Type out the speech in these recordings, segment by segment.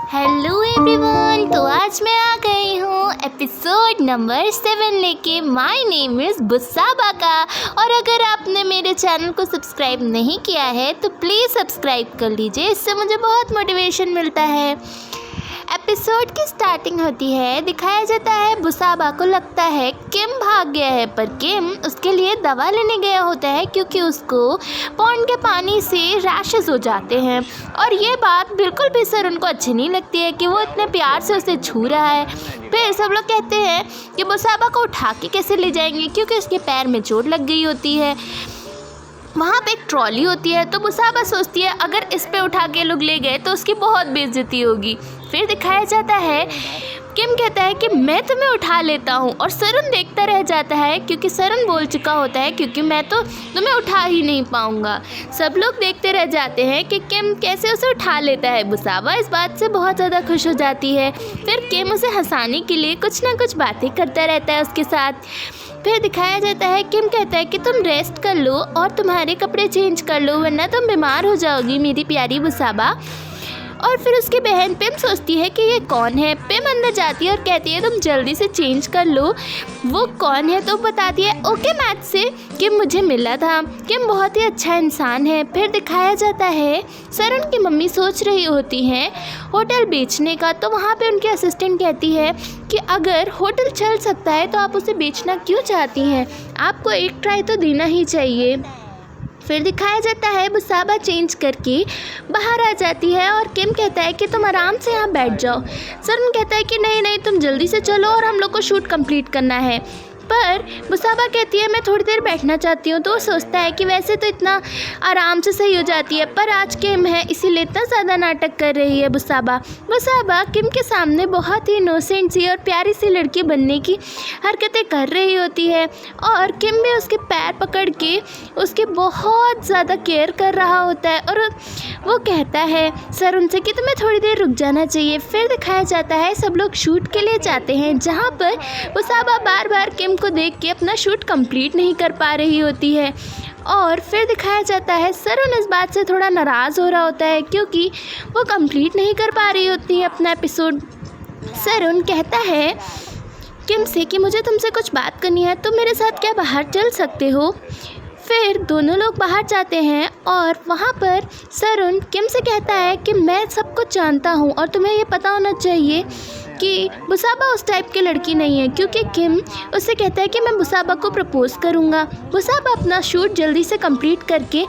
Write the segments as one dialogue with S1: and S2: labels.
S1: Hello everyone, तो आज मैं आ गई हूँ एपिसोड नंबर 7 लेके। माय नेम इज़ बुस्साबा का। और अगर आपने मेरे चैनल को सब्सक्राइब नहीं किया है तो प्लीज़ सब्सक्राइब कर लीजिए, इससे मुझे बहुत मोटिवेशन मिलता है। एपिसोड की स्टार्टिंग होती है, दिखाया जाता है बुस्साबा को लगता है किम भाग गया है, पर किम उसके लिए दवा लेने गया होता है क्योंकि उसको पॉन्ड के पानी से रैशेस हो जाते हैं। और ये बात बिल्कुल भी सरुन को अच्छी नहीं लगती है कि वो इतने प्यार से उसे छू रहा है। फिर सब लोग कहते हैं कि बुस्साबा को उठा के कैसे ले जाएंगे क्योंकि उसके पैर में चोट लग गई होती है। वहाँ पे एक ट्रॉली होती है, तो बुस्साबा सोचती है अगर इस पे उठा के लोग ले गए तो उसकी बहुत बेइज्जती होगी। फिर दिखाया जाता है किम कहता है कि मैं तुम्हें उठा लेता हूँ, और सरुन देखता रह जाता है क्योंकि सरुन बोल चुका होता है क्योंकि मैं तो तुम्हें उठा ही नहीं पाऊँगा। सब लोग देखते रह जाते हैं कि किम कैसे उसे उठा लेता है। बुस्साबा इस बात से बहुत ज़्यादा खुश हो जाती है। फिर किम उसे हंसाने के लिए कुछ ना कुछ बातें करता रहता है उसके साथ। फिर दिखाया जाता है किम कहता है कि तुम रेस्ट कर लो और तुम्हारे कपड़े चेंज कर लो, वरना तुम बीमार हो जाओगी मेरी प्यारी बुस्साबा। और फिर उसकी बहन पिम सोचती है कि ये कौन है। पिम अंदर जाती है और कहती है तुम जल्दी से चेंज कर लो, वो कौन है। तो बताती है ओके मैथ से किम मुझे मिला था, किम बहुत ही अच्छा इंसान है। फिर दिखाया जाता है सरुन की मम्मी सोच रही होती हैं होटल बेचने का, तो वहाँ पे उनकी असिस्टेंट कहती है कि अगर होटल चल सकता है तो आप उसे बेचना क्यों चाहती हैं, आपको एक ट्राई तो देना ही चाहिए। फिर दिखाया जाता है बुस्साबा चेंज करके बाहर आ जाती है और किम कहता है कि तुम आराम से यहाँ बैठ जाओ। सरुन कहता है कि नहीं नहीं तुम जल्दी से चलो और हम लोग को शूट कंप्लीट करना है। पर बुस्साबा कहती है मैं थोड़ी देर बैठना चाहती हूँ। तो वो सोचता है कि वैसे तो इतना आराम से सही हो जाती है, पर आज किम है इसीलिए इतना ज़्यादा नाटक कर रही है बुस्साबा किम के सामने बहुत ही इनोसेंट सी और प्यारी सी लड़की बनने की हरकतें कर रही होती है। और किम भी उसके पैर पकड़ के उसके बहुत ज़्यादा केयर कर रहा होता है। और वो कहता है सरुन से कि तुम्हें थोड़ी देर रुक जाना चाहिए। फिर दिखाया जाता है सब लोग शूट के लिए जाते हैं, जहाँ पर बुस्साबा बार बार किम को देख के अपना शूट कंप्लीट नहीं कर पा रही होती है। और फिर दिखाया जाता है सरुन इस बात से थोड़ा नाराज़ हो रहा होता है क्योंकि वो कंप्लीट नहीं कर पा रही होती है अपना एपिसोड। सरुन कहता है किम से कि मुझे तुमसे कुछ बात करनी है, तुम मेरे साथ क्या बाहर चल सकते हो। फिर दोनों लोग बाहर जाते हैं और वहाँ पर सरुन किम से कहता है कि मैं सब कुछ जानता हूँ और तुम्हें ये पता होना चाहिए कि बुस्साबा उस टाइप की लड़की नहीं है। क्योंकि किम उससे कहता है कि मैं बुस्साबा को प्रपोज करूँगा। बुस्साबा अपना शूट जल्दी से कंप्लीट करके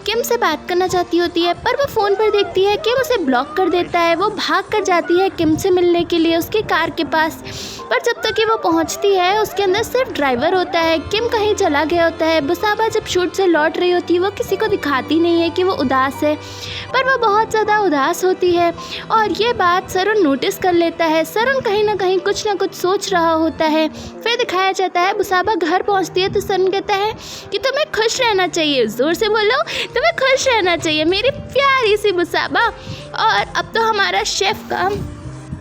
S1: किम से बात करना चाहती होती है, पर वो फ़ोन पर देखती है किम उसे ब्लॉक कर देता है। वो भाग कर जाती है किम से मिलने के लिए उसकी कार के पास, पर जब तक कि वो पहुंचती है उसके अंदर सिर्फ ड्राइवर होता है। किम कहीं चला गया होता है। बुस्साबा जब शूट से लौट रही होती है वो किसी को दिखाती नहीं है कि वो उदास है, पर वो बहुत ज़्यादा उदास होती है। और ये बात सरुन नोटिस कर लेता है। सरुन कहीं ना कहीं कुछ ना कुछ सोच रहा होता है। फिर दिखाया जाता है बुस्साबा घर पहुंचती है तो सरुन कहता है कि तुम्हें खुश रहना चाहिए, ज़ोर से बोलो, तुम्हें खुश रहना चाहिए मेरी प्यारी सी बुस्साबा। और अब तो हमारा शेफ़ का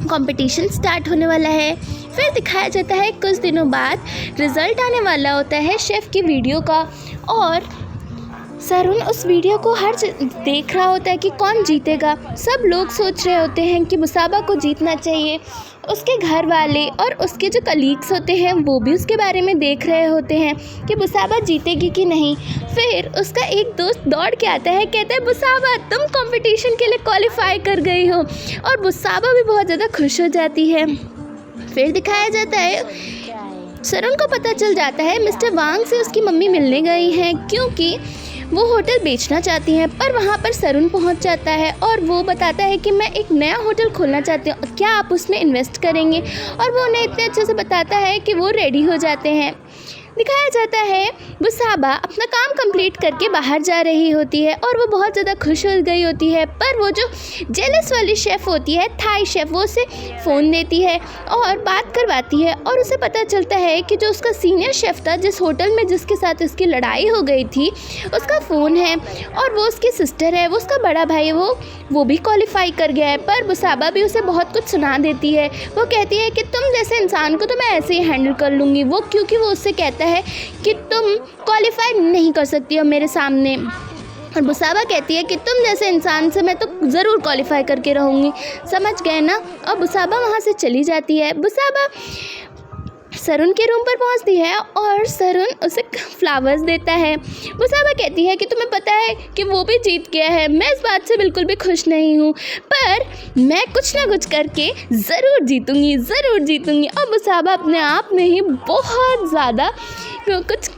S1: कंपटीशन स्टार्ट होने वाला है। फिर दिखाया जाता है कुछ दिनों बाद रिज़ल्ट आने वाला होता है शेफ़ की वीडियो का, और सरुन उस वीडियो को देख रहा होता है कि कौन जीतेगा। सब लोग सोच रहे होते हैं कि बुस्साबा को जीतना चाहिए। उसके घर वाले और उसके जो कलीग्स होते हैं वो भी उसके बारे में देख रहे होते हैं कि बुस्साबा जीतेगी कि नहीं। फिर उसका एक दोस्त दौड़ के आता है, कहता है बुस्साबा तुम कंपटीशन के लिए क्वालिफाई कर गई हो। और बुस्साबा भी बहुत ज़्यादा खुश हो जाती है। फिर दिखाया जाता है सरुन को पता चल जाता है मिस्टर वांग से उसकी मम्मी मिलने गई हैं क्योंकि वो होटल बेचना चाहती हैं। पर वहाँ पर सरुन पहुँच जाता है और वो बताता है कि मैं एक नया होटल खोलना चाहती हूँ, क्या आप उसमें इन्वेस्ट करेंगे। और वो उन्हें इतने अच्छे से बताता है कि वो रेडी हो जाते हैं। दिखाया जाता है बुस्साबा अपना काम कंप्लीट करके बाहर जा रही होती है और वो बहुत ज़्यादा खुश हो गई होती है। पर वो जो जेलस वाली शेफ़ होती है, थाई शेफ़, वो उसे फ़ोन देती है और बात करवाती है। और उसे पता चलता है कि जो उसका सीनियर शेफ़ था जिस होटल में जिसके साथ उसकी लड़ाई हो गई थी, उसका फ़ोन है और वो उसकी सिस्टर है, वो उसका बड़ा भाई है, वो भी क्वालिफाई कर गया है। पर बुस्साबा भी उसे बहुत कुछ सुना देती है। वो कहती है कि तुम जैसे इंसान को तो मैं ऐसे ही हैंडल कर लूँगी। क्योंकि वो उससे कहता है कि तुम क्वालिफाई नहीं कर सकती हो मेरे सामने। और बुसाबा कहती है कि तुम जैसे इंसान से मैं तो ज़रूर क्वालिफाई करके रहूँगी, समझ गए ना। और बुसाबा वहाँ से चली जाती है। बुसाबा सरुण के रूम पर पहुंचती है और सरुण उसे फ्लावर्स देता है। बुसाबा कहती है कि तुम्हें पता है कि वो भी जीत गया है, मैं इस बात से बिल्कुल भी खुश नहीं हूँ, पर मैं कुछ ना कुछ करके ज़रूर जीतूँगी। और बुसाबा अपने आप में ही बहुत ज़्यादा कुछ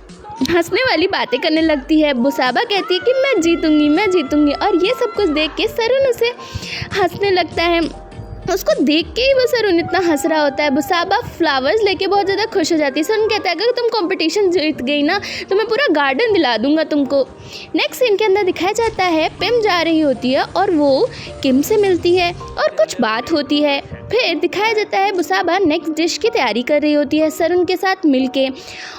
S1: हंसने वाली बातें करने लगती है। बुसाबा कहती है कि मैं जीतूँगी। और ये सब कुछ देख के सरुण उसे हंसने लगता है। उसको देख के ही वो सरुण इतना हंस रहा होता है। बुसाबा फ्लावर्स लेके बहुत ज़्यादा खुश हो जाती है। सरुण कहता है अगर तुम कंपटीशन जीत गई ना तो मैं पूरा गार्डन दिला दूंगा तुमको। नेक्स्ट सीन के अंदर दिखाया जाता है पिम जा रही होती है और वो किम से मिलती है और कुछ बात होती है। फिर दिखाया जाता है बुसाबा नेक्स्ट डिश की तैयारी कर रही होती है सरुण के साथ मिलके,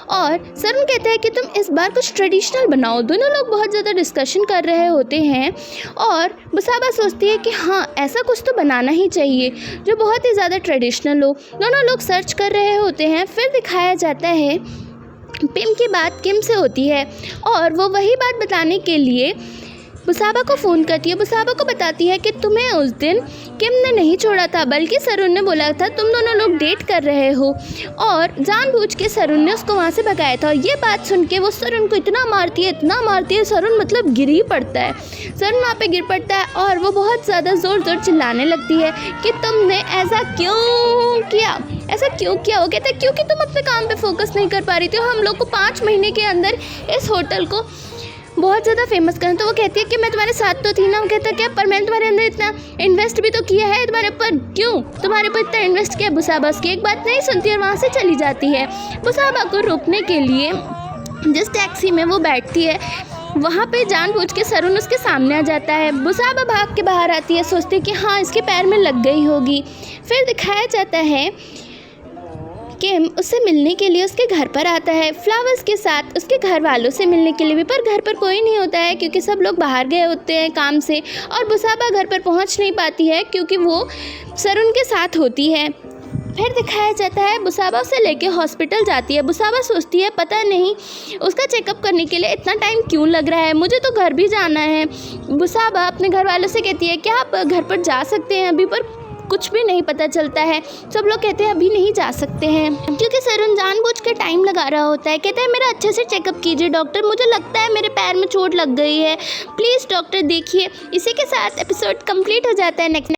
S1: और सरुण कहता है कि तुम इस बार कुछ ट्रेडिशनल बनाओ। दोनों लोग बहुत ज़्यादा डिस्कशन कर रहे होते हैं और बुसाबा सोचती है कि हाँ ऐसा कुछ तो बनाना ही चाहिए जो बहुत ही ज़्यादा ट्रेडिशनल हो। दोनों लोग सर्च कर रहे होते हैं। फिर दिखाया जाता है पिम की बात किम से होती है और वो वही बात बताने के लिए बुसाबा को फ़ोन करती है। बुसाबा को बताती है कि तुम्हें उस दिन किम ने नहीं छोड़ा था, बल्कि सरुण ने बोला था तुम दोनों लोग डेट कर रहे हो, और जानबूझ के सरुण ने उसको वहाँ से भगाया था। और ये बात सुन के वो सरुण को इतना मारती है सरुण मतलब गिर ही पड़ता है। सरुण वहाँ पे गिर पड़ता है और वो बहुत ज़्यादा ज़ोर चिल्लाने लगती है कि तुमने ऐसा क्यों किया। वो कहता है क्योंकि तुम अपने काम पे फोकस नहीं कर पा रही थी। हम लोग को 5 महीने के अंदर इस होटल को बहुत ज़्यादा फेमस करना। तो वो कहती है कि मैं तुम्हारे साथ तो थी ना। वो कहता है क्या, पर मैंने तुम्हारे अंदर इतना इन्वेस्ट भी तो किया है, तुम्हारे ऊपर इतना इन्वेस्ट किया। बुसाबा उसकी एक बात नहीं सुनती और वहाँ से चली जाती है। बुसाबा को रोकने के लिए जिस टैक्सी में वो बैठती है वहाँ पे जानबूझ के सरुण उसके सामने आ जाता है। बुसाबा भाग के बाहर आती है, सोचती है कि हाँ इसके पैर में लग गई होगी। फिर दिखाया जाता है किम उससे मिलने के लिए उसके घर पर आता है फ्लावर्स के साथ, उसके घर वालों से मिलने के लिए भी, पर घर पर कोई नहीं होता है क्योंकि सब लोग बाहर गए होते हैं काम से। और बुसाबा घर पर पहुंच नहीं पाती है क्योंकि वो सरुण के साथ होती है। फिर दिखाया जाता है बुसाबा उसे लेके हॉस्पिटल जाती है। बुसाबा सोचती है पता नहीं उसका चेकअप करने के लिए इतना टाइम क्यों लग रहा है, मुझे तो घर भी जाना है। बुसाबा अपने घर वालों से कहती है क्या आप घर पर जा सकते हैं अभी, पर कुछ भी नहीं पता चलता है। सब लोग कहते हैं अभी नहीं जा सकते हैं क्योंकि सरुण जानबूझ के टाइम लगा रहा होता है। कहता है मेरा अच्छे से चेकअप कीजिए डॉक्टर, मुझे लगता है मेरे पैर में चोट लग गई है, प्लीज़ डॉक्टर देखिए। इसी के साथ एपिसोड कंप्लीट हो जाता है। नेक्स्ट